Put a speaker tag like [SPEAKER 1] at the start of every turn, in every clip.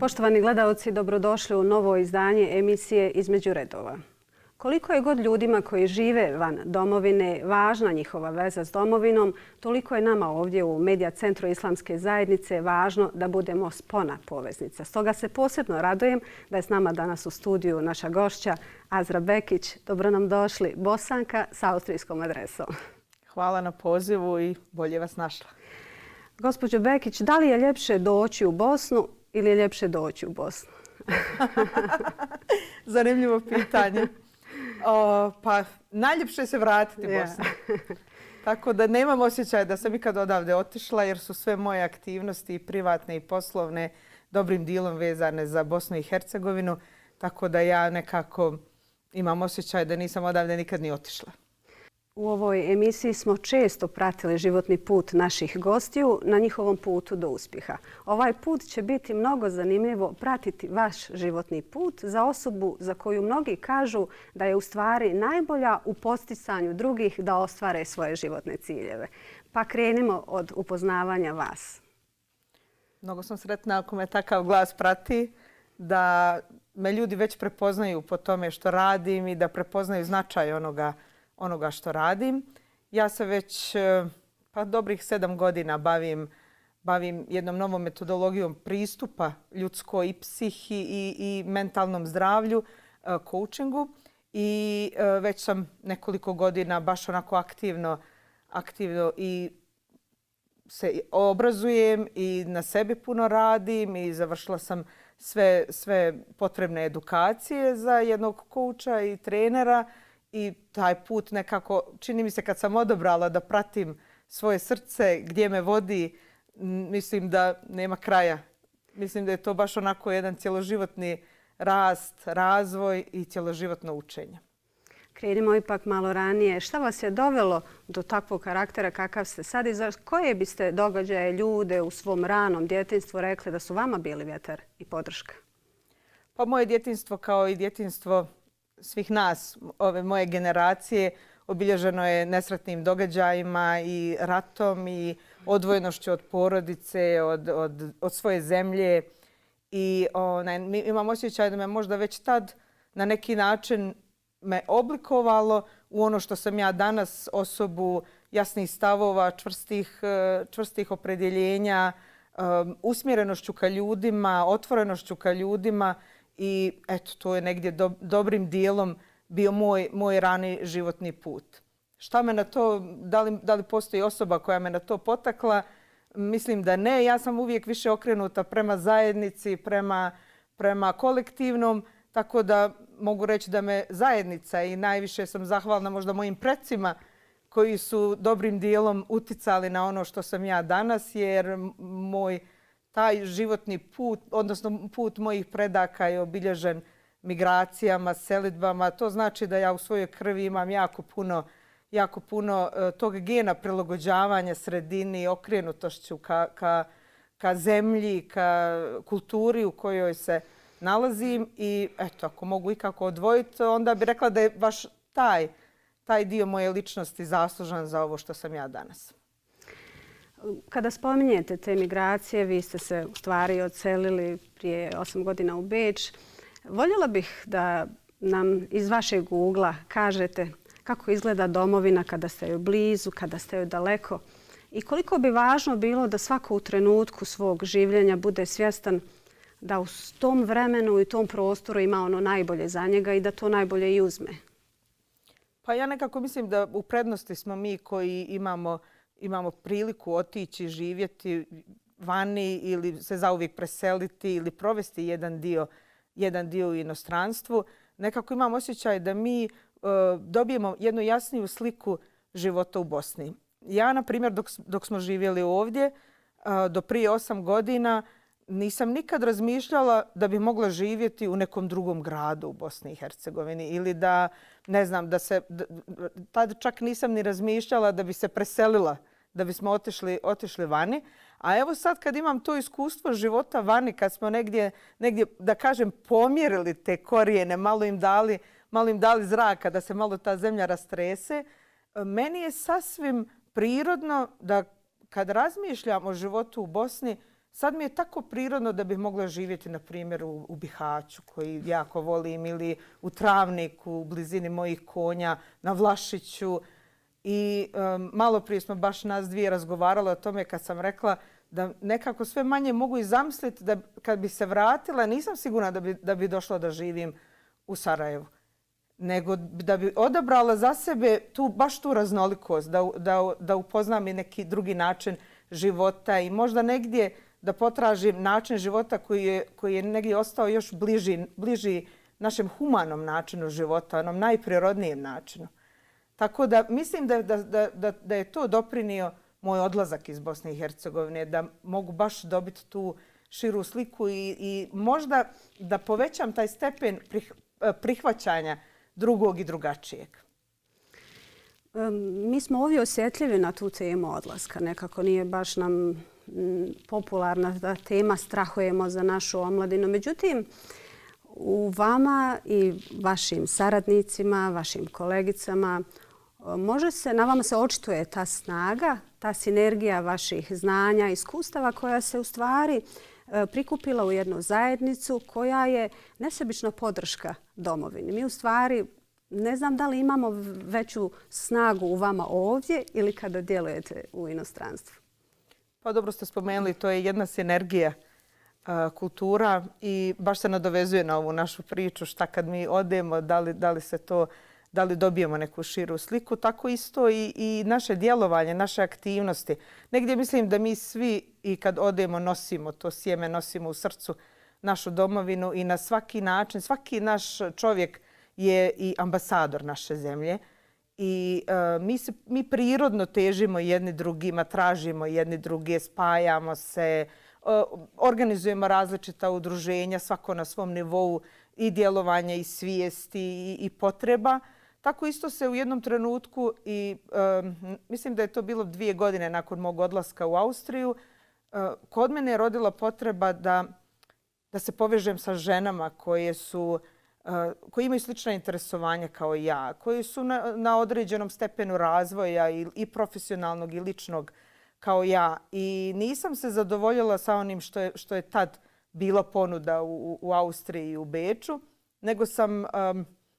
[SPEAKER 1] Poštovani gledalci, dobrodošli u novo izdanje emisije Između redova. Koliko je god ljudima koji žive van domovine važna njihova veza s domovinom, toliko je nama ovdje u Medija centru Islamske zajednice važno da budemo spona poveznica. Stoga se posebno radujem da je s nama danas u studiju naša gošća Azra Bekić. Dobro nam došli, Bosanka s austrijskom adresom.
[SPEAKER 2] Hvala na pozivu i bolje vas našla.
[SPEAKER 1] Gospođo Bekić, da li je ljepše doći u Bosnu ili je ljepše doći u Bosnu?
[SPEAKER 2] Zanimljivo pitanje. Pa najljepše je se vratiti u Bosnu. Tako da nemam osjećaj da sam ikad odavde otišla jer su sve moje aktivnosti, privatne i poslovne, dobrim dijelom vezane za Bosnu i Hercegovinu. Tako da ja nekako imam osjećaj da nisam odavde nikad ni otišla.
[SPEAKER 1] U ovoj emisiji smo često pratili životni put naših gostiju na njihovom putu do uspjeha. Ovaj put će biti mnogo zanimljivo pratiti vaš životni put za osobu za koju mnogi kažu da je u stvari najbolja u posticanju drugih da ostvare svoje životne ciljeve. Pa krenimo od upoznavanja vas.
[SPEAKER 2] Mnogo sam sretna ako me takav glas prati, da me ljudi već prepoznaju po tome što radim i da prepoznaju značaj onoga što radim. Ja se već dobrih 7 godina bavim jednom novom metodologijom pristupa ljudskoj i psihi i mentalnom zdravlju, coachingu. I već sam nekoliko godina baš onako aktivno i se obrazujem i na sebi puno radim i završila sam sve potrebne edukacije za jednog kouča i trenera. I taj put nekako, čini mi se kad sam odabrala da pratim svoje srce, gdje me vodi, mislim da nema kraja. Mislim da je to baš onako jedan cjeloživotni rast, razvoj i cjeloživotno učenje.
[SPEAKER 1] Krenimo ipak malo ranije. Šta vas je dovelo do takvog karaktera kakav ste sad i za koje biste događaje, ljude u svom ranom djetinjstvu rekli da su vama bili vjetar i podrška?
[SPEAKER 2] Pa moje djetinjstvo kao i djetinjstvo svih nas, ove moje generacije, obilježeno je nesretnim događajima i ratom i odvojenošću od porodice, od svoje zemlje. I imam osjećaj da me možda već tad na neki način me oblikovalo u ono što sam ja danas, osobu jasnih stavova, čvrstih opredjeljenja, usmjerenošću ka ljudima, otvorenošću ka ljudima. I eto, to je negdje dobrim dijelom bio moj rani životni put. Šta me na to, da li postoji osoba koja me na to potakla? Mislim da ne. Ja sam uvijek više okrenuta prema zajednici, prema kolektivnom. Tako da mogu reći da me zajednica i najviše sam zahvalna možda mojim precima koji su dobrim dijelom uticali na ono što sam ja danas, jer taj životni put, odnosno put mojih predaka je obilježen migracijama, selidbama. To znači da ja u svojoj krvi imam jako puno tog gena prilagođavanja sredini, okrenutošću ka zemlji, ka kulturi u kojoj se nalazim. I eto, ako mogu ikako odvojiti, onda bi rekla da je baš taj dio moje ličnosti zaslužan za ovo što sam ja danas.
[SPEAKER 1] Kada spominjete te migracije, vi ste se u stvari odselili prije 8 godina u Beč. Voljela bih da nam iz vašeg ugla kažete kako izgleda domovina kada ste joj blizu, kada ste joj daleko i koliko bi važno bilo da svako u trenutku svog življenja bude svjestan da u tom vremenu i tom prostoru ima ono najbolje za njega i da to najbolje i uzme.
[SPEAKER 2] Pa ja nekako mislim da u prednosti smo mi koji imamo priliku otići, živjeti vani ili se zauvijek preseliti ili provesti jedan dio u inostranstvu. Nekako imam osjećaj da mi dobijemo jednu jasniju sliku života u Bosni. Ja, na primjer, dok smo živjeli ovdje, do prije 8 godina, nisam nikad razmišljala da bi mogla živjeti u nekom drugom gradu u Bosni i Hercegovini ili da, ne znam, tad čak nisam ni razmišljala da bi se preselila, da bismo otišli vani. A evo sad kad imam to iskustvo života vani, kad smo negdje da kažem, pomjerili te korijene, malo im dali zraka da se malo ta zemlja rastrese, meni je sasvim prirodno da kad razmišljam o životu u Bosni, sad mi je tako prirodno da bih mogla živjeti, na primjer, u Bihaću, koji jako volim, ili u Travniku, u blizini mojih konja, na Vlašiću. I malo prije smo baš nas dvije razgovarale o tome kad sam rekla da nekako sve manje mogu i zamisliti da kad bi se vratila, nisam sigurna da bi došla da živim u Sarajevu. Nego da bi odabrala za sebe baš tu raznolikost, da upoznam i neki drugi način života i možda negdje da potražim način života koji je negdje ostao još bliži našem humanom načinu života, onom najprirodnijem načinu. Tako da mislim da je to doprinio moj odlazak iz Bosne i Hercegovine, da mogu baš dobiti tu širu sliku i možda da povećam taj stepen prihvaćanja drugog i drugačijeg.
[SPEAKER 1] Mi smo ovdje osjetljivi na tu temu odlaska. Nekako nije baš nam popularna ta tema, strahujemo za našu omladinu. Međutim, u vama i vašim saradnicima, vašim kolegicama, na vama se očituje ta snaga, ta sinergija vaših znanja, iskustava koja se u stvari prikupila u jednu zajednicu koja je nesebična podrška domovini. Mi u stvari ne znam da li imamo veću snagu u vama ovdje ili kada djelujete u inostranstvu.
[SPEAKER 2] Pa dobro ste spomenuli, to je jedna sinergija kultura i baš se nadovezuje na ovu našu priču šta kad mi odemo, da li dobijemo neku širu sliku. Tako isto i naše djelovanje, naše aktivnosti. Negdje mislim da mi svi i kad odemo nosimo to sjeme, nosimo u srcu našu domovinu i na svaki način, svaki naš čovjek je i ambasador naše zemlje. I mi prirodno težimo jedni drugima, tražimo jedni druge, spajamo se, organizujemo različita udruženja, svako na svom nivou i djelovanja i svijesti i potreba. Tako isto se u jednom trenutku i mislim da je to bilo 2 godine nakon mog odlaska u Austriju, kod mene je rodila potreba da se povežem sa ženama koje imaju slična interesovanja kao ja, koji su na određenom stepenu razvoja i profesionalnog i ličnog kao ja. I nisam se zadovoljila sa onim što je tad bila ponuda u Austriji i u Beču, nego sam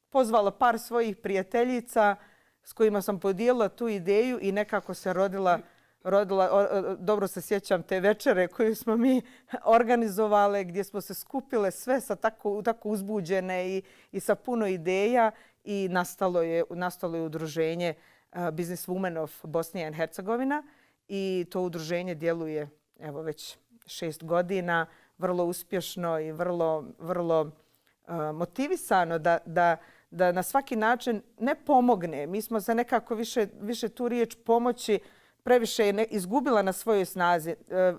[SPEAKER 2] pozvala par svojih prijateljica s kojima sam podijelila tu ideju i nekako se rodila, dobro se sjećam te večere koju smo mi organizovale gdje smo se skupile sve tako uzbuđene i sa puno ideja i nastalo je udruženje Business Women of Bosnia and Hercegovina i to udruženje djeluje evo već 6 godina, vrlo uspješno i vrlo motivisano da na svaki način ne pomogne. Mi smo se nekako više tu riječ pomoći previše je izgubila na svojoj snazi.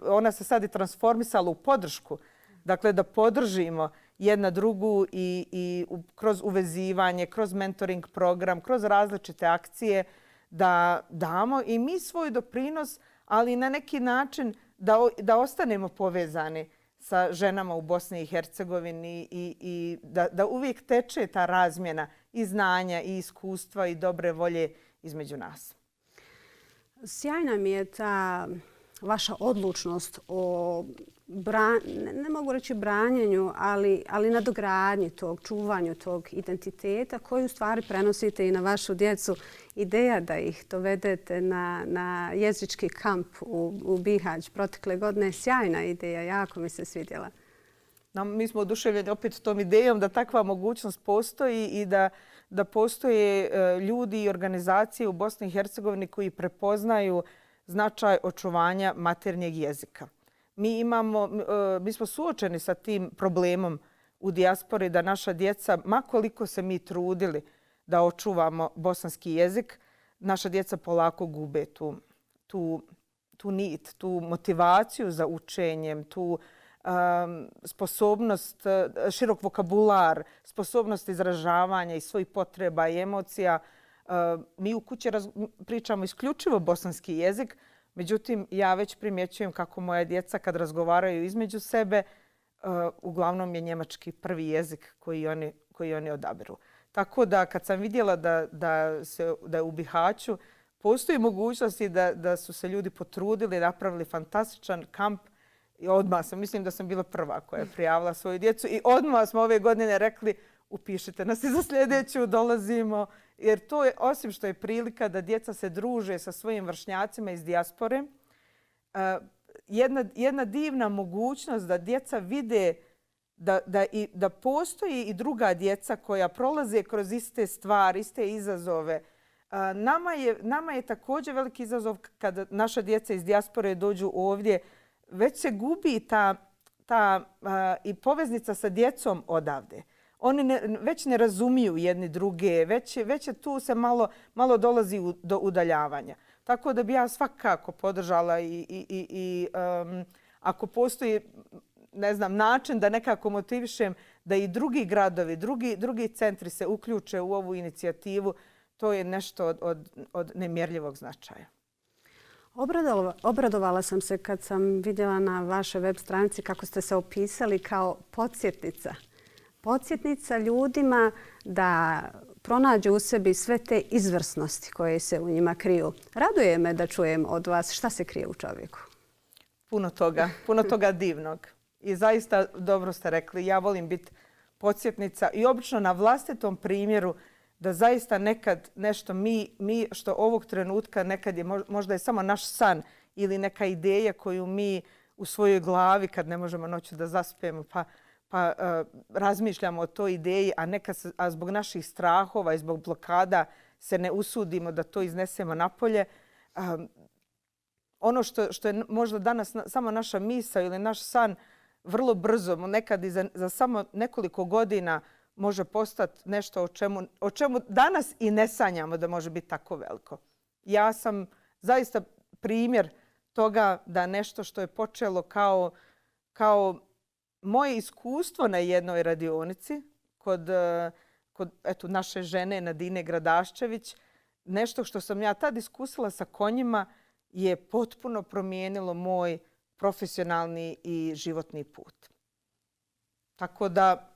[SPEAKER 2] Ona se sad i transformisala u podršku. Dakle, da podržimo jedna drugu i kroz uvezivanje, kroz mentoring program, kroz različite akcije da damo i mi svoj doprinos, ali na neki način da ostanemo povezani sa ženama u Bosni i Hercegovini i da uvijek teče ta razmjena i znanja i iskustva i dobre volje između nas.
[SPEAKER 1] Sjajna mi je ta vaša odlučnost o, ne mogu reći branjenju, ali nadogradnji tog, čuvanju tog identiteta koju u stvari prenosite i na vašu djecu. Ideja da ih dovedete na jezički kamp u Bihać protekle godine je sjajna ideja, jako mi se svidjela.
[SPEAKER 2] Mi smo oduševljeni opet tom idejom da takva mogućnost postoji i da postoje ljudi i organizacije u Bosni i Hercegovini koji prepoznaju značaj očuvanja maternjeg jezika. Mi smo suočeni sa tim problemom u dijaspori da naša djeca, ma koliko se mi trudili da očuvamo bosanski jezik, naša djeca polako gube tu nit, tu motivaciju za učenjem, tu sposobnost, širok vokabular, sposobnost izražavanja i svojih potreba i emocija. Mi u kući pričamo isključivo bosanski jezik, međutim ja već primjećujem kako moja djeca kad razgovaraju između sebe, uglavnom je njemački prvi jezik koji oni odabiru. Tako da kad sam vidjela da u Bihaću postoji mogućnosti da su se ljudi potrudili, napravili fantastičan kamp I odmah mislim da sam bila prva koja je prijavila svoju djecu i odmah smo ove godine rekli upišite nas i za sljedeću dolazimo. Jer to je, osim što je prilika da djeca se druže sa svojim vršnjacima iz dijaspore, jedna divna mogućnost da djeca vide da postoji i druga djeca koja prolaze kroz iste stvari, iste izazove. Nama je također veliki izazov kada naša djeca iz dijaspore dođu ovdje. Već se gubi ta i poveznica sa djecom odavde. Oni već ne razumiju jedni druge, već je tu se malo dolazi do udaljavanja. Tako da bi ja svakako podržala i ako postoji način da nekako motivišem da i drugi gradovi, drugi centri se uključe u ovu inicijativu, to je nešto od nemjerljivog značaja.
[SPEAKER 1] Obradovala sam se kad sam vidjela na vašoj web stranici kako ste se opisali kao podsjetnica. Podsjetnica ljudima da pronađu u sebi sve te izvrsnosti koje se u njima kriju. Raduje me da čujem od vas šta se krije u čovjeku.
[SPEAKER 2] Puno toga divnog. I zaista dobro ste rekli, ja volim biti podsjetnica i obično na vlastitom primjeru da zaista nekad nešto mi što ovog trenutka nekad je možda je samo naš san ili neka ideja koju mi u svojoj glavi kad ne možemo noću da zaspijemo pa razmišljamo o toj ideji, a zbog naših strahova i zbog blokada se ne usudimo da to iznesemo napolje. Ono što je možda danas samo naša misao ili naš san, vrlo brzo, nekad i za samo nekoliko godina može postati nešto o čemu danas i ne sanjamo da može biti tako veliko. Ja sam zaista primjer toga da nešto što je počelo kao moje iskustvo na jednoj radionici kod naše žene Nadine Gradaščević, nešto što sam ja tad iskusila sa konjima je potpuno promijenilo moj profesionalni i životni put. Tako da,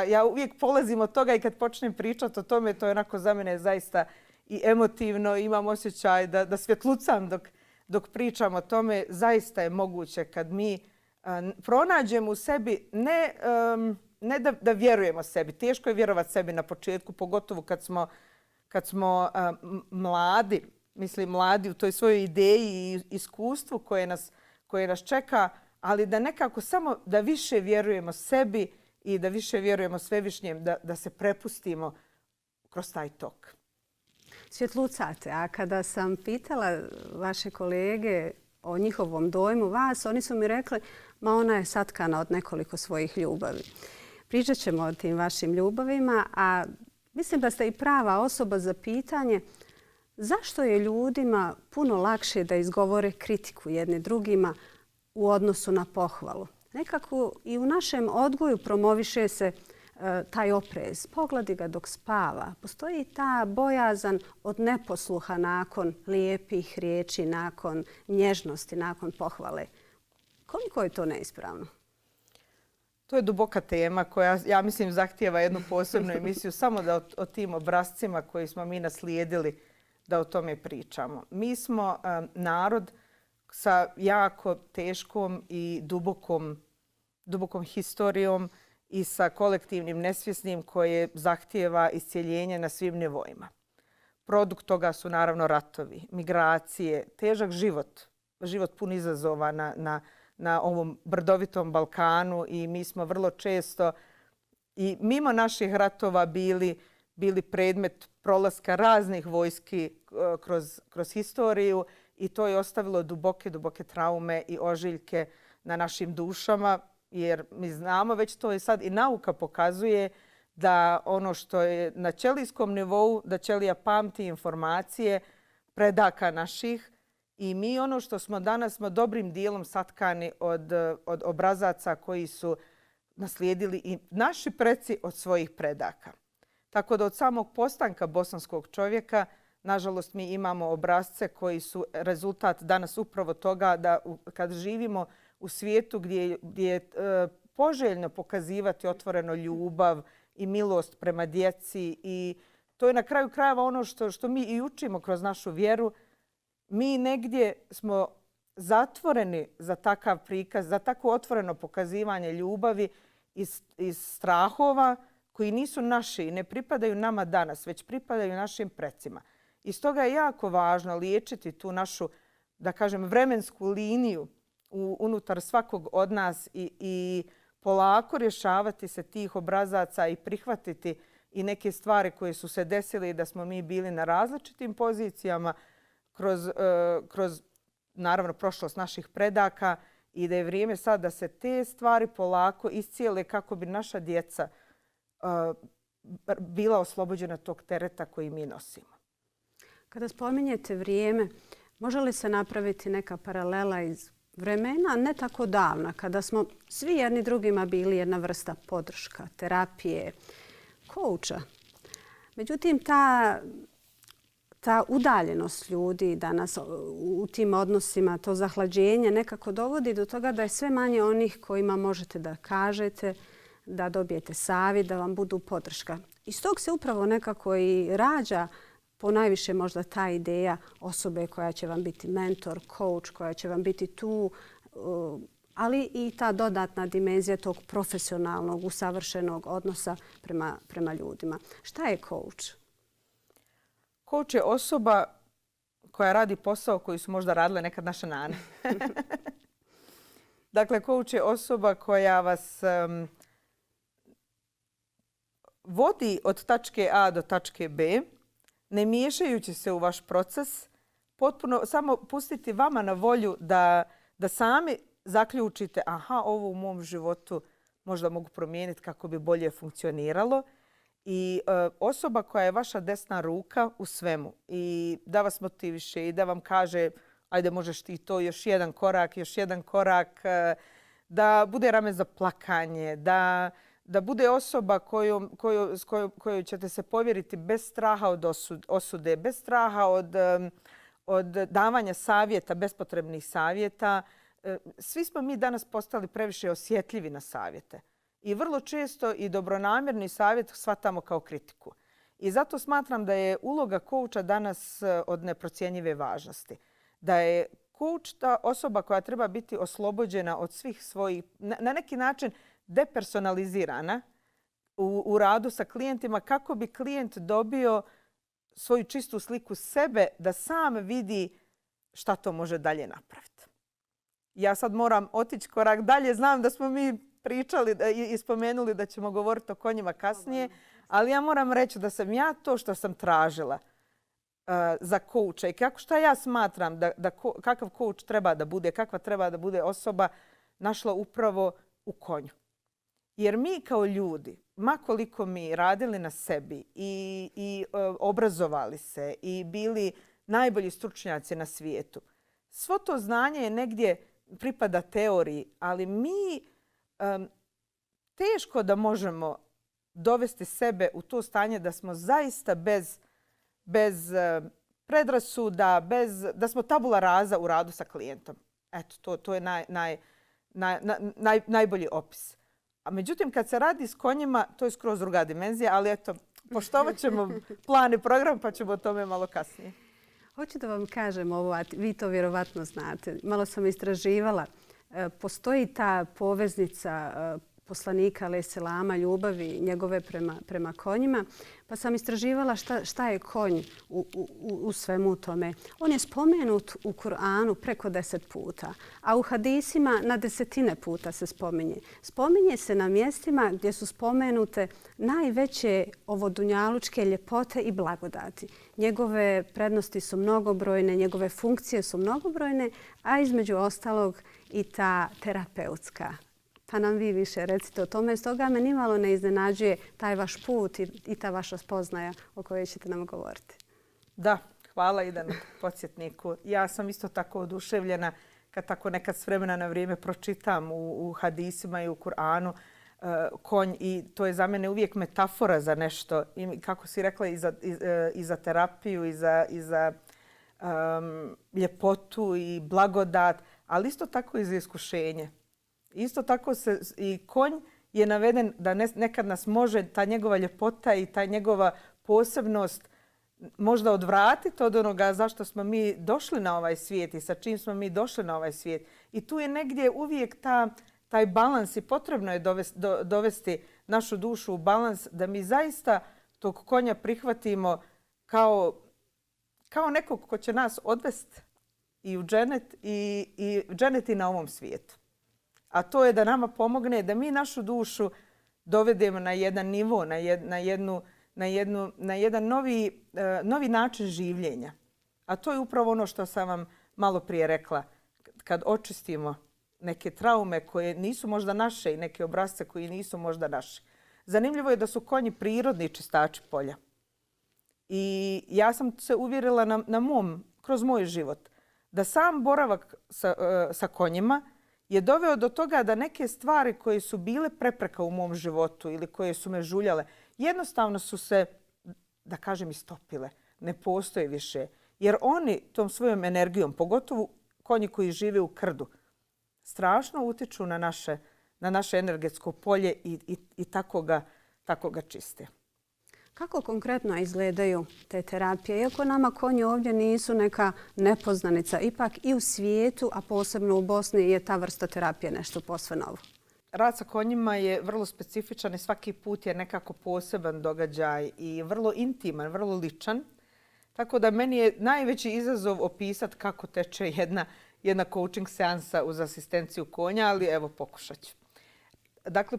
[SPEAKER 2] ja uvijek polazim od toga i kad počnem pričati o tome, to je onako za mene zaista i emotivno. Imam osjećaj da svjetlucam dok pričam o tome. Zaista je moguće kad mi pronađemo u sebi, ne da vjerujemo sebi. Teško je vjerovati sebi na početku, pogotovo kad smo mladi, mladi u toj svojoj ideji i iskustvu koje nas čeka, ali da nekako samo da više vjerujemo sebi i da više vjerujemo Svevišnjem, da se prepustimo kroz taj tok.
[SPEAKER 1] Svjetlucate, a kada sam pitala vaše kolege o njihovom dojmu vas, oni su mi rekli ma ona je satkana od nekoliko svojih ljubavi. Pričat ćemo o tim vašim ljubavima, a mislim da ste i prava osoba za pitanje zašto je ljudima puno lakše da izgovore kritiku jedni drugima u odnosu na pohvalu. Nekako i u našem odgoju promoviše se taj oprez. Pogledi ga dok spava. Postoji ta bojazan od neposluha nakon lijepih riječi, nakon nježnosti, nakon pohvale. Koliko je to neispravno?
[SPEAKER 2] To je duboka tema koja, ja mislim, zahtijeva jednu posebnu emisiju samo da o tim obrascima koji smo mi naslijedili da o tome pričamo. Mi smo narod sa jako teškom i dubokom historijom i sa kolektivnim nesvjesnim koje zahtijeva iscjeljenje na svim nivoima. Produkt toga su naravno ratovi, migracije, težak život pun izazova na ovom brdovitom Balkanu i mi smo vrlo često i mimo naših ratova bili predmet prolaska raznih vojski kroz historiju i to je ostavilo duboke traume i ožiljke na našim dušama, jer mi znamo već, to je sad i nauka pokazuje da ono što je na ćelijskom nivou, da ćelija pamti informacije predaka naših i mi ono što smo danas smo dobrim dijelom satkani od obrazaca koji su naslijedili i naši preci od svojih predaka. Tako da od samog postanka bosanskog čovjeka, nažalost, mi imamo obrazce koji su rezultat danas upravo toga da kad živimo u svijetu gdje je poželjno pokazivati otvoreno ljubav i milost prema djeci i to je na kraju krajeva ono što mi i učimo kroz našu vjeru. Mi negdje smo zatvoreni za takav prikaz, za takvo otvoreno pokazivanje ljubavi iz strahova koji nisu naši i ne pripadaju nama danas, već pripadaju našim precima. I stoga je jako važno liječiti tu našu, da kažem, vremensku liniju unutar svakog od nas i polako rješavati se tih obrazaca i prihvatiti i neke stvari koje su se desile i da smo mi bili na različitim pozicijama kroz naravno prošlost naših predaka i da je vrijeme sad da se te stvari polako iscijele kako bi naša djeca bila oslobođena tog tereta koji mi nosimo.
[SPEAKER 1] Kada spominjete vrijeme, može li se napraviti neka paralela iz vremena ne tako davna, kada smo svi jedni drugima bili jedna vrsta podrška, terapije, kouča. Međutim, ta udaljenost ljudi danas u tim odnosima, to zahlađenje nekako dovodi do toga da je sve manje onih kojima možete da kažete, da dobijete savjet, da vam budu podrška. Iz tog se upravo nekako i rađa ponajviše možda ta ideja osobe koja će vam biti mentor, coach, koja će vam biti tu, ali i ta dodatna dimenzija tog profesionalnog, usavršenog odnosa prema ljudima. Šta je coach?
[SPEAKER 2] Coach je osoba koja radi posao koji su možda radile nekad naše nane. Dakle, coach je osoba koja vas vodi od tačke A do tačke B, ne miješajući se u vaš proces, potpuno samo pustiti vama na volju da sami zaključite aha, ovo u mom životu možda mogu promijeniti kako bi bolje funkcioniralo. I osoba koja je vaša desna ruka u svemu i da vas motiviše i da vam kaže ajde možeš ti to, još jedan korak, da bude rame za plakanje, da bude osoba kojoj ćete se povjeriti bez straha od osude, bez straha od davanja savjeta, bespotrebnih savjeta. Svi smo mi danas postali previše osjetljivi na savjete. I vrlo često i dobronamjerni savjet shvatamo kao kritiku. I zato smatram da je uloga kouča danas od neprocjenjive važnosti. Da je kouč ta osoba koja treba biti oslobođena od svih svojih, na neki način depersonalizirana u radu sa klijentima kako bi klijent dobio svoju čistu sliku sebe da sam vidi šta to može dalje napraviti. Ja sad moram otići korak dalje. Znam da smo mi pričali i spomenuli da ćemo govoriti o konjima kasnije, ali ja moram reći da sam ja to što sam tražila za kouča i šta ja smatram kakav kouč treba da bude, kakva treba da bude osoba, našla upravo u konju. Jer mi kao ljudi, ma koliko mi radili na sebi i obrazovali se i bili najbolji stručnjaci na svijetu, svo to znanje je negdje pripada teoriji, ali mi teško da možemo dovesti sebe u to stanje da smo zaista bez predrasuda, da smo tabula rasa u radu sa klijentom. Eto, to je najbolji opis. A međutim, kad se radi s konjima, to je skroz druga dimenzija, ali eto, poštovat ćemo plan i program pa ćemo o tome malo kasnije.
[SPEAKER 1] Hoću da vam kažem ovo, a vi to vjerovatno znate. Malo sam istraživala. Postoji ta poveznica poslanika alaih selama, ljubavi njegove prema konjima. Pa sam istraživala šta je konj u svemu tome. On je spomenut u Kur'anu preko 10 puta, a u hadisima na desetine puta se spominje. Spominje se na mjestima gdje su spomenute najveće ovodunjalučke ljepote i blagodati. Njegove prednosti su mnogobrojne, njegove funkcije su mnogobrojne, a između ostalog i ta terapeutska. Pa nam vi više recite o tome. Stoga me nimalo ne iznenađuje taj vaš put i ta vaša spoznaja o kojoj ćete nam govoriti.
[SPEAKER 2] Da, hvala i na podsjetniku. Ja sam isto tako oduševljena kad tako nekad s vremena na vrijeme pročitam u hadisima i u Kur'anu konj i to je za mene uvijek metafora za nešto. I kako si rekla i za terapiju i za ljepotu i blagodat, ali isto tako i za iskušenje. Isto tako i konj je naveden da nekad nas može ta njegova ljepota i ta njegova posebnost možda odvratiti od onoga zašto smo mi došli na ovaj svijet i sa čim smo mi došli na ovaj svijet. I tu je negdje uvijek taj balans i potrebno je dovesti našu dušu u balans da mi zaista tog konja prihvatimo kao nekog ko će nas odvesti i u dženet i dženeti na ovom svijetu. A to je da nama pomogne da mi našu dušu dovedemo na jedan nivo, na jedan novi način življenja. A to je upravo ono što sam vam malo prije rekla. Kad očistimo neke traume koje nisu možda naše i neke obrasce koji nisu možda naši. Zanimljivo je da su konji prirodni čistači polja. I ja sam se uvjerila kroz moj život da sam boravak sa konjima je doveo do toga da neke stvari koje su bile prepreka u mom životu ili koje su me žuljale, jednostavno su se, da kažem, istopile. Ne postoje više. Jer oni tom svojom energijom, pogotovo konji koji žive u krdu, strašno utiču na naše energetsko polje i tako ga čiste.
[SPEAKER 1] Kako konkretno izgledaju te terapije? Iako nama konji ovdje nisu neka nepoznanica, ipak i u svijetu, a posebno u Bosni, je ta vrsta terapije nešto posve novo.
[SPEAKER 2] Rad sa konjima je vrlo specifičan i svaki put je nekako poseban događaj i vrlo intiman, vrlo ličan. Tako da meni je najveći izazov opisati kako teče jedna coaching seansa uz asistenciju konja, ali evo pokušat ću. Dakle,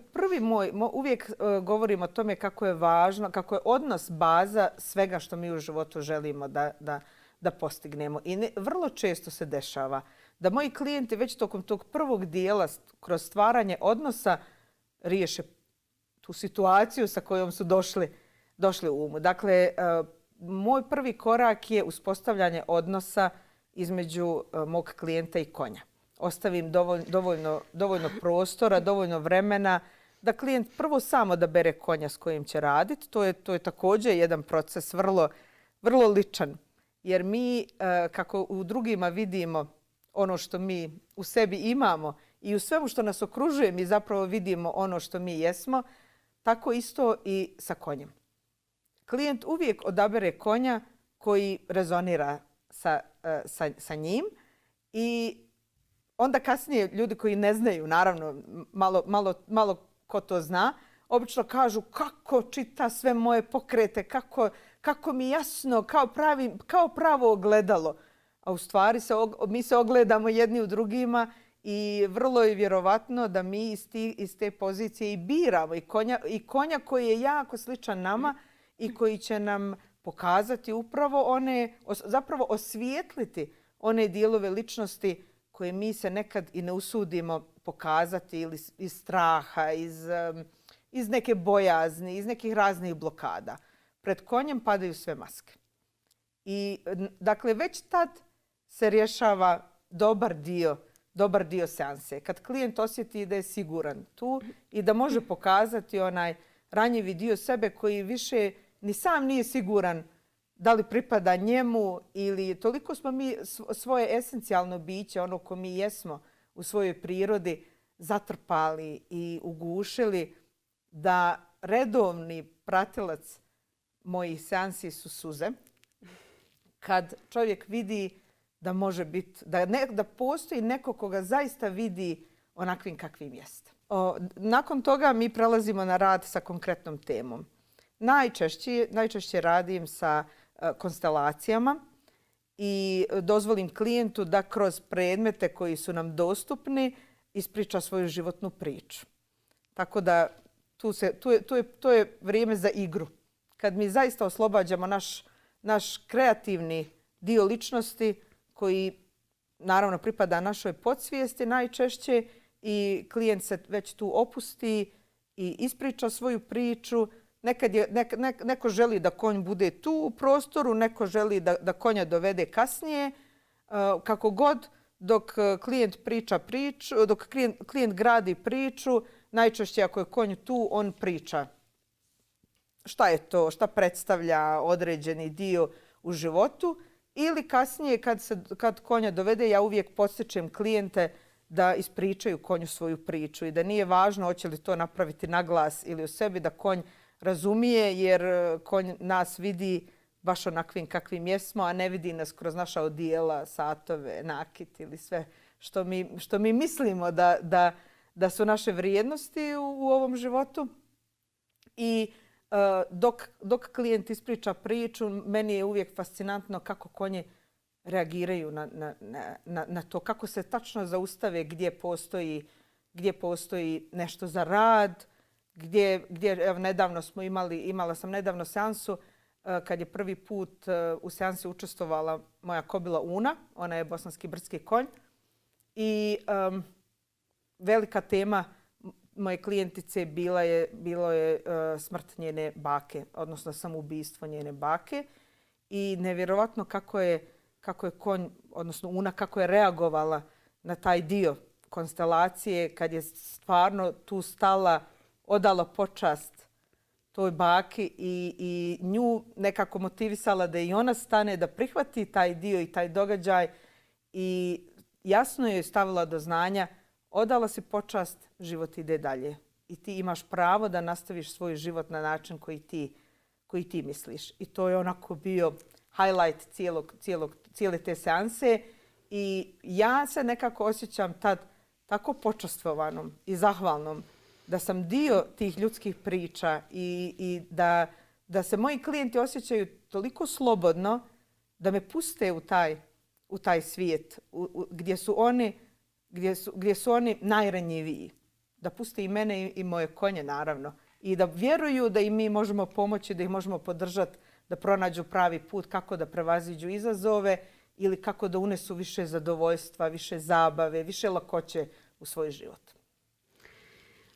[SPEAKER 2] uvijek govorim o tome kako je važno, kako je odnos baza svega što mi u životu želimo da postignemo. I vrlo često se dešava da moji klijenti već tokom tog prvog dijela kroz stvaranje odnosa riješe tu situaciju sa kojom su došli u umu. Dakle, moj prvi korak je uspostavljanje odnosa između mog klijenta i konja. Ostavim dovoljno prostora, dovoljno vremena da klijent prvo sam odabere konja s kojim će raditi. To je također jedan proces vrlo ličan. Jer mi, kako u drugima vidimo ono što mi u sebi imamo i u svemu što nas okružuje, mi zapravo vidimo ono što mi jesmo, tako isto i sa konjem. Klijent uvijek odabere konja koji rezonira sa njim i onda kasnije ljudi koji ne znaju, naravno malo ko to zna, obično kažu kako čita sve moje pokrete, kako mi jasno, kao pravo ogledalo. A u stvari mi se ogledamo jedni u drugima i vrlo je vjerovatno da mi iz te pozicije i biramo i konja koji je jako sličan nama i koji će nam pokazati upravo zapravo osvijetliti one dijelove ličnosti koje mi se nekad i ne usudimo pokazati ili iz straha, iz neke bojazni, iz nekih raznih blokada. Pred konjem padaju sve maske. I dakle, već tad se rješava dobar dio seanse. Kad klijent osjeti da je siguran tu i da može pokazati onaj ranjivi dio sebe koji više ni sam nije siguran da li pripada njemu ili toliko smo mi svoje esencijalno biće, ono ko mi jesmo u svojoj prirodi, zatrpali i ugušili da redovni pratilac mojih seansi su suze. Kad čovjek vidi da može biti, da postoji neko koga zaista vidi onakvim kakvim jeste. Nakon toga mi prelazimo na rad sa konkretnom temom. Najčešće radim sa konstelacijama i dozvolim klijentu da kroz predmete koji su nam dostupni ispriča svoju životnu priču. Tako da to je vrijeme za igru. Kad mi zaista oslobađamo naš kreativni dio ličnosti koji naravno pripada našoj podsvijesti najčešće i klijent se već tu opusti i ispriča svoju priču. Neko želi da konj bude tu u prostoru, neko želi da konja dovede kasnije. Kako god, dok klijent priča priču, dok klijent gradi priču, najčešće ako je konj tu, on priča. Šta je to, šta predstavlja određeni dio u životu. Ili kasnije kad konja dovede, ja uvijek podsjećam klijente da ispričaju konju svoju priču i da nije važno hoće li to napraviti na glas ili u sebi, da konj razumije jer konj nas vidi baš onakvim kakvim jesmo, a ne vidi nas kroz naša odijela, satove, nakit ili sve što mi mislimo da su naše vrijednosti u ovom životu. I dok klijent ispriča priču, meni je uvijek fascinantno kako konji reagiraju na to, kako se tačno zaustave gdje postoji nešto za rad, gdje nedavno imala sam nedavno seansu kad je prvi put u seansi učestvovala moja kobila Una, ona je bosanski brdski konj. I velika tema moje klijentice bilo je smrt njene bake, odnosno samoubistvo njene bake. I nevjerovatno kako je konj, odnosno Una, kako je reagovala na taj dio konstelacije kad je stvarno tu stala, odala počast toj baki i nju nekako motivisala da i ona stane, da prihvati taj dio i taj događaj i jasno je stavila do znanja, odala si počast, život ide dalje. I ti imaš pravo da nastaviš svoj život na način koji ti misliš. I to je onako bio highlight cijele te seanse. I ja se nekako osjećam tad tako počastvovanom i zahvalnom da sam dio tih ljudskih priča i da se moji klijenti osjećaju toliko slobodno da me puste u taj svijet gdje su oni najranjiviji. Da puste i mene i moje konje, naravno. I da vjeruju da i mi možemo pomoći, da ih možemo podržati, da pronađu pravi put kako da prevaziđu izazove ili kako da unesu više zadovoljstva, više zabave, više lakoće u svoj život.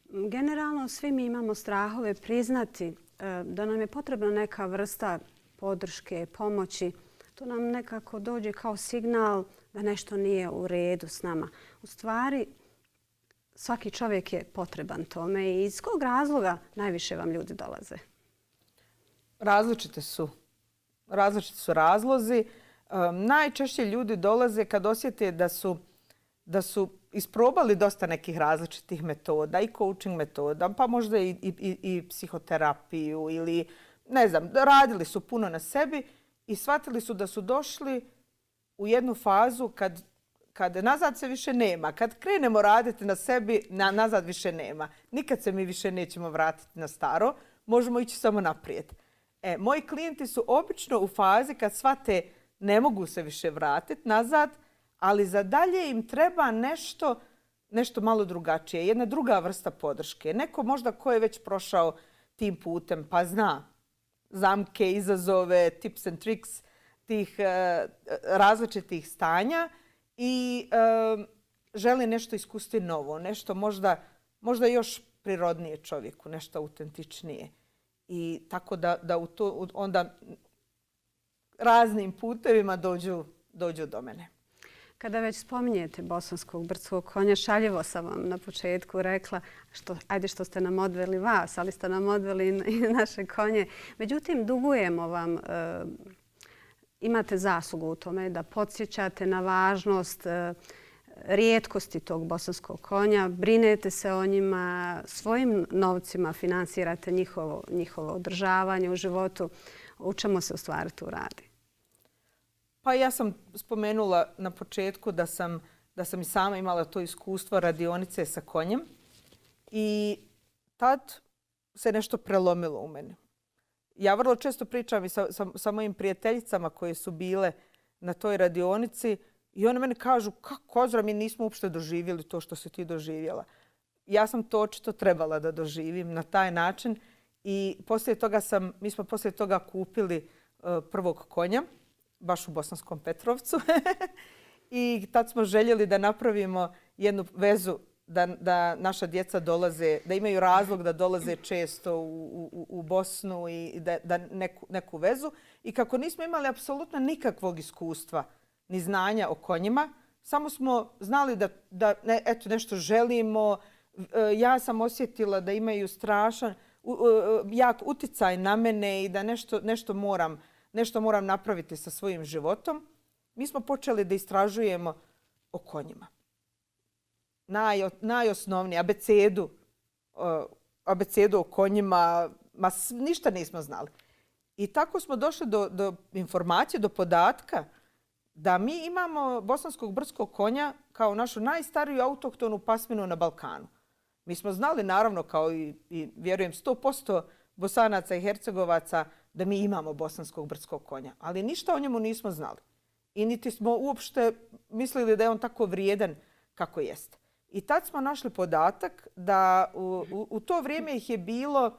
[SPEAKER 1] Generalno svi mi imamo strahove priznati da nam je potrebna neka vrsta podrške, pomoći. To nam nekako dođe kao signal da nešto nije u redu s nama. U stvari, svaki čovjek je potreban tome i iz kog razloga najviše vam ljudi dolaze?
[SPEAKER 2] Različiti su razlozi. Najčešće ljudi dolaze kad osjete da su isprobali dosta nekih različitih metoda i coaching metoda, pa možda i psihoterapiju ili ne znam, radili su puno na sebi i shvatili su da su došli u jednu fazu kad nazad se više nema. Kad krenemo raditi na sebi, nazad više nema. Nikad se mi više nećemo vratiti na staro. Možemo ići samo naprijed. Moji klijenti su obično u fazi kad shvate ne mogu se više vratiti nazad, ali za dalje im treba nešto malo drugačije, jedna druga vrsta podrške. Neko možda ko je već prošao tim putem pa zna zamke, izazove, tips and tricks tih različitih stanja i želi nešto iskusiti novo, nešto možda još prirodnije čovjeku, nešto autentičnije. I tako da u to onda raznim putevima dođu do mene.
[SPEAKER 1] Kada već spominjete bosanskog brdskog konja, šaljivo sam vam na početku rekla što ste nam odveli vas, ali ste nam odveli i naše konje. Međutim, dugujemo vam, imate zaslugu u tome da podsjećate na važnost rijetkosti tog bosanskog konja, brinete se o njima, svojim novcima finansirate njihovo održavanje u životu. U čemu se u stvari tu radi?
[SPEAKER 2] Pa ja sam spomenula na početku da sam i sama imala to iskustvo radionice sa konjem i tad se nešto prelomilo u meni. Ja vrlo često pričam i sa mojim prijateljicama koje su bile na toj radionici i one meni kažu kako Ozra, mi nismo uopšte doživjeli to što si ti doživjela. Ja sam to očito trebala da doživim na taj način i mi smo poslije toga kupili prvog konja, baš u Bosanskom Petrovcu. I tad smo željeli da napravimo jednu vezu da naša djeca dolaze, da imaju razlog da dolaze često u Bosnu i da neku vezu. I kako nismo imali apsolutno nikakvog iskustva ni znanja o konjima, samo smo znali da nešto želimo. Ja sam osjetila da imaju strašan, jak uticaj na mene i da nešto moram napraviti sa svojim životom. Mi smo počeli da istražujemo o konjima. Najosnovnije, abecedu o konjima, ništa nismo znali. I tako smo došli do informacije, do podatka da mi imamo bosanskog brdskog konja kao našu najstariju autohtonu pasminu na Balkanu. Mi smo znali, naravno, kao i vjerujem 100% Bosanaca i Hercegovaca, da mi imamo bosanskog brdskog konja. Ali ništa o njemu nismo znali. I niti smo uopšte mislili da je on tako vrijedan kako jeste. I tad smo našli podatak da u to vrijeme ih je bilo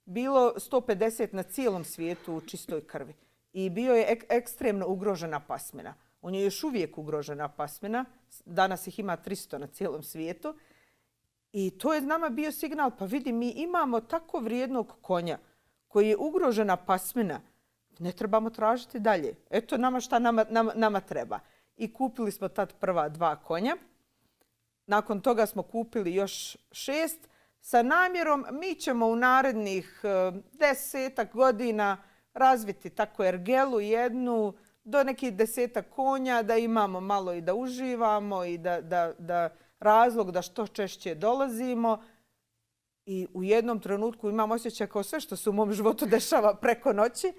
[SPEAKER 2] 150 na cijelom svijetu u čistoj krvi. I bio je ekstremno ugrožena pasmina. On je još uvijek ugrožena pasmina. Danas ih ima 300 na cijelom svijetu. I to je nama bio signal, pa vidi, mi imamo tako vrijednog konja koji je ugrožena pasmina. Ne trebamo tražiti dalje. Eto šta nama treba. I kupili smo tad prva 2 konja. Nakon toga smo kupili još 6 sa namjerom mi ćemo u narednih 10 godina razviti tako ergelu jednu do nekih 10 konja, da imamo malo i da uživamo i da razlog da što češće dolazimo. I u jednom trenutku imam osjećaj kao sve što se u mom životu dešava preko noći.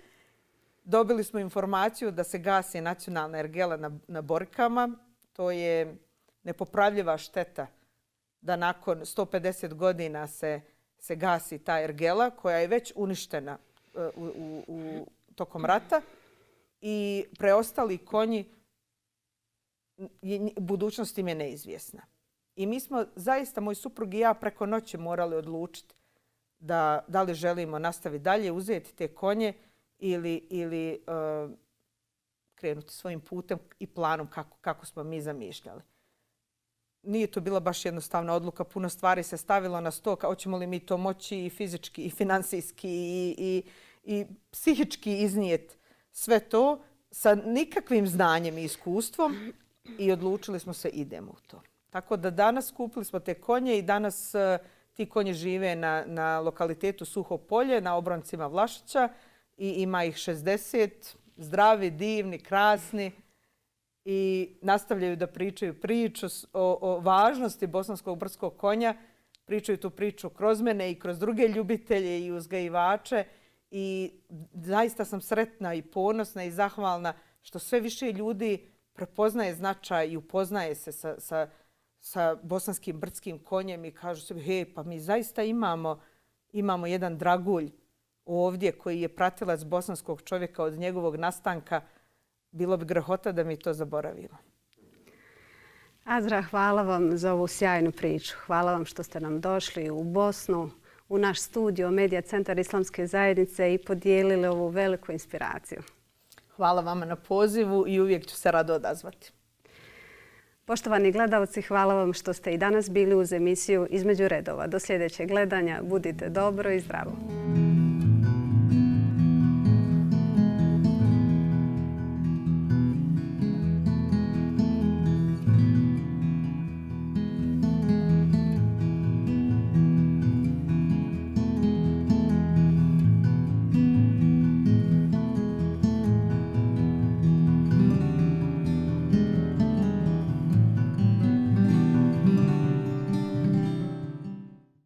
[SPEAKER 2] Dobili smo informaciju da se gasi nacionalna ergela na Borikama. To je nepopravljiva šteta da nakon 150 godina se gasi ta ergela koja je već uništena tokom rata i preostali konji, budućnost im je neizvjesna. I mi smo zaista, moj suprug i ja, preko noći morali odlučiti da li želimo nastaviti dalje, uzeti te konje ili krenuti svojim putem i planom kako smo mi zamišljali. Nije to bila baš jednostavna odluka, puno stvari se stavilo na sto, hoćemo li mi to moći i fizički i financijski i psihički iznijeti sve to sa nikakvim znanjem i iskustvom i odlučili smo se idemo u to. Tako da danas kupili smo te konje i danas ti konji žive na lokalitetu Suho polje, na obroncima Vlašića i ima ih 60, zdravi, divni, krasni. I nastavljaju da pričaju priču o važnosti bosanskog brdskog konja. Pričaju tu priču kroz mene i kroz druge ljubitelje i uzgajivače. I zaista sam sretna i ponosna i zahvalna što sve više ljudi prepoznaje značaj i upoznaje se sa bosanskim brdskim konjem i kažu sebi, hej, pa mi zaista imamo jedan dragulj ovdje koji je pratilac bosanskog čovjeka od njegovog nastanka. Bilo bi grehota da mi to zaboravimo.
[SPEAKER 1] Azra, hvala vam za ovu sjajnu priču. Hvala vam što ste nam došli u Bosnu, u naš studio Medija centar Islamske zajednice i podijelili ovu veliku inspiraciju.
[SPEAKER 2] Hvala vama na pozivu i uvijek ću se rado odazvati.
[SPEAKER 1] Poštovani gledalci, hvala vam što ste i danas bili uz emisiju Između redova. Do sljedećeg gledanja. Budite dobro i zdravo.